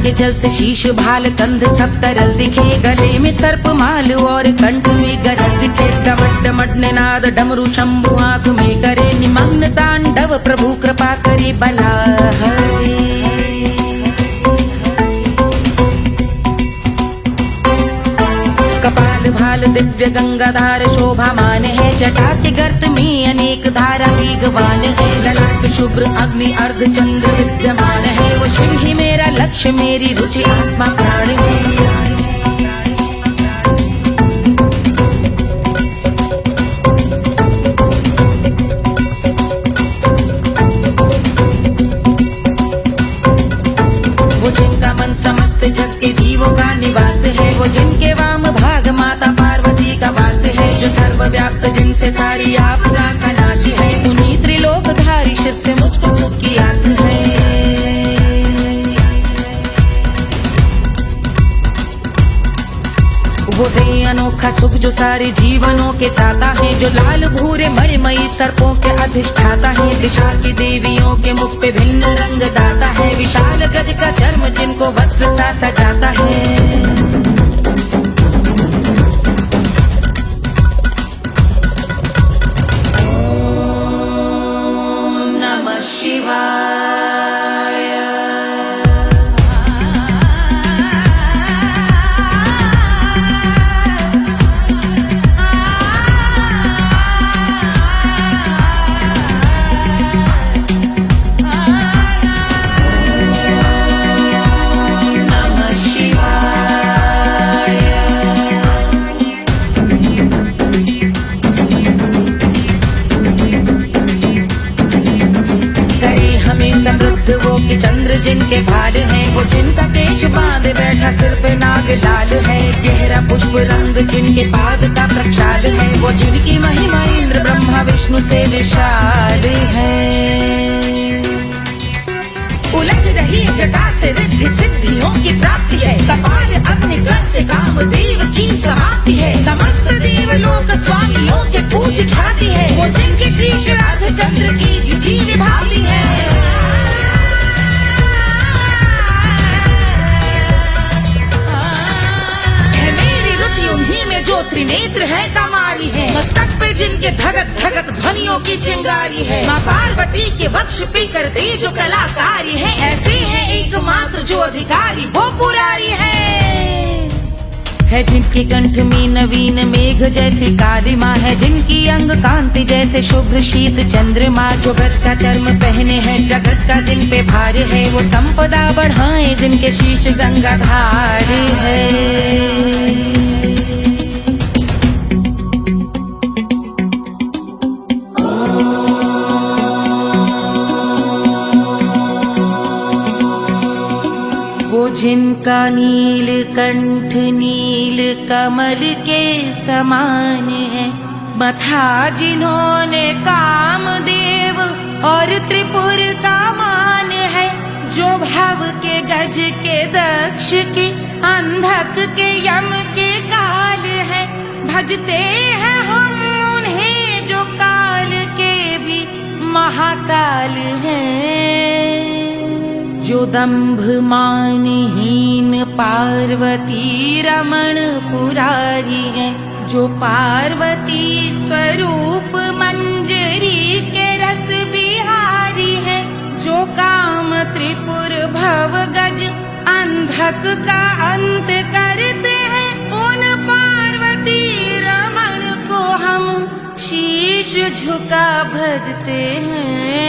के जल से शीश भाल कंध सब तरल दिखे, गले में सर्प माल और कंठ में गरल दिखे। डमट डमट निनाद डमरू शंभु आंख में करे निमग्न तांडव, प्रभु कृपा करे बला हरे। कपाल भाल दिव्य गंगाधार शोभामान है, जटा के गर्त में अनेक धारा वेगवान है। ललाट शुभ्र अग्नि अर्ध चंद्र विद्यमान है, वो शिव ही मेरा लक्ष्य मेरी रुचि आत्मा प्राण है। वो जिनका मन समस्त जग के जीवों का निवास है, वो जिनके वाम भाग माता पार्वती का वास है। जो सर्वव्याप्त जिनसे सारी आपदा का नाश है, उन्हीं त्रिलोकधारी शिव से मुझको सुख की आस है। वो दे अनोखा सुख जो सारे जीवनों के दाता है, जो लाल भूरे मणिमयी सर्पों के अधिष्ठाता है। दिशा की देवियों के मुख पे भिन्न रंग दाता है, विशाल गज का चर्म जिनको वस्त्र सा सजाता है। ओम नमः शिवाय। समृद्ध वो कि चंद्र जिनके भाल हैं, वो जिनका केश बांधे बैठा सिर पे नाग लाल है। गहरा पुष्प रंग जिनके पाद का प्रक्षाल है, वो जिनकी महिमा इंद्र ब्रह्मा विष्णु से विशाल है। उलझ रही जटा से रिद्धि सिद्धियों की प्राप्ति है, कपाल अग्निकण से कामदेव की समाप्ति है। समस्त देवलोक स्वामियों के पूज ख्याति है, वो जिनके शीश अर्ध चंद्र की युगी निभाती है। उन्हीं में जो त्रिनेत्र है कमारी है, मस्तक पे जिनके धगत धगत ध्वनियों की चिंगारी है। माँ पार्वती के वक्ष पे करते जो कलाकारी है, ऐसे हैं एकमात्र जो अधिकारी वो पुरारी है। जिनके कंठ में नवीन मेघ जैसी काली माँ है, जिनकी अंग कांति जैसे शुभ्र शीत चंद्रमा। जो गज का चर्म पहने हैं जगत का जिन पे भार है, वो संपदा बढ़ाए जिनके शीश गंगाधार है। जिनका नील कंठ नील कमल के समान है, मथा जिन्होंने कामदेव और त्रिपुर का मान है। जो भव के गज के दक्ष के अंधक के यम के काल है, भजते हैं हम उन्हें जो काल के भी महाकाल हैं। जो दंभ मानहीन पार्वती रमण पुरारी है, जो पार्वती स्वरूप मंजरी के रस बिहारी है। जो काम त्रिपुर भव गज अंधक का अंत करते हैं, उन पार्वती रमण को हम शीश झुका भजते हैं।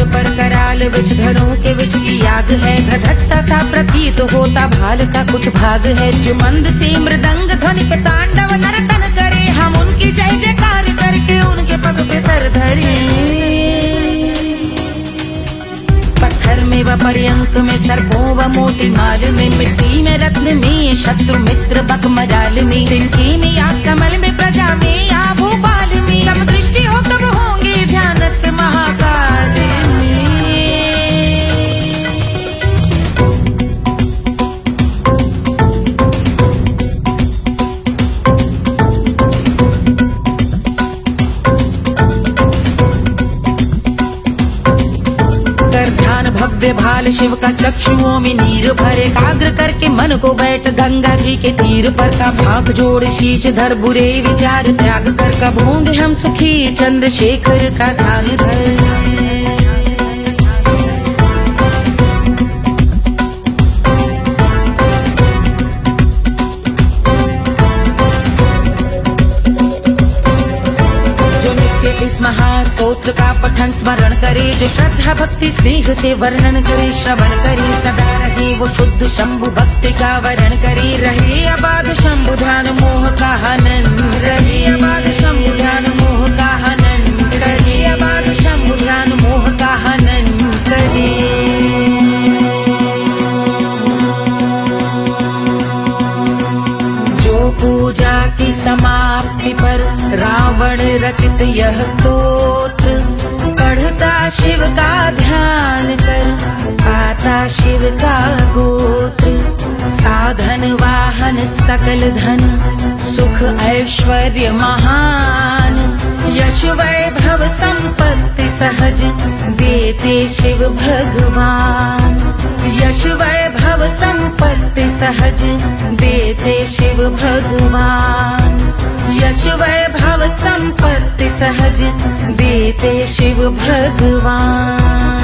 पर कराल विषधरों के विष की याग है, धधकता सा प्रतीत होता भाल का कुछ भाग है। जो मंद से मृदंग ध्वनि पे तांडव नर्तन करे, हम उनकी जय जयकार करके उनके पग पे सर धरे। पत्थर में व पर्यंक में सर्पों व मोती माल में, मिट्टी में रत्न में शत्रु मित्र बक मजाल में, तिनके में या कमल में प्रजा में या भोपाल में। सब दृष्टि हो तब होंगे ध्यानस्थ महाकाल में। हाल शिव का चक्षुओं में नीर भरे, एकाग्र करके मन को बैठ गंगा जी के तीर पर का भाग जोड़ शीश धर, बुरे विचार त्याग कर का बूंद हम सुखी, चंद्रशेखर का ध्यान धर। इस महास्तोत्र का पठन स्मरण करे, जो श्रद्धा भक्ति स्नेह से वर्णन करे, श्रवण करे सदा रहे वो शुद्ध शंभु भक्ति का वरण करे, रहे अबाध शंभु ध्यान मोह का हनन, रहे अबाध शंभु ध्यान मोह का हनन करे, अबाध शंभु ध्यान मोह का हनन करे। पूजा की समाप्ति पर रावण रचित यह स्तोत्र, पढ़ता शिव का ध्यान कर, पाता शिव का गोत्र, साधन वाहन सकल धन, सुख ऐश्वर्य महान, यश वैभव संपत्ति सहज देते शिव भगवान, यश वैभव संपत्ति सहज देते शिव भगवान, यश वैभव संपत्ति सहज देते शिव भगवान।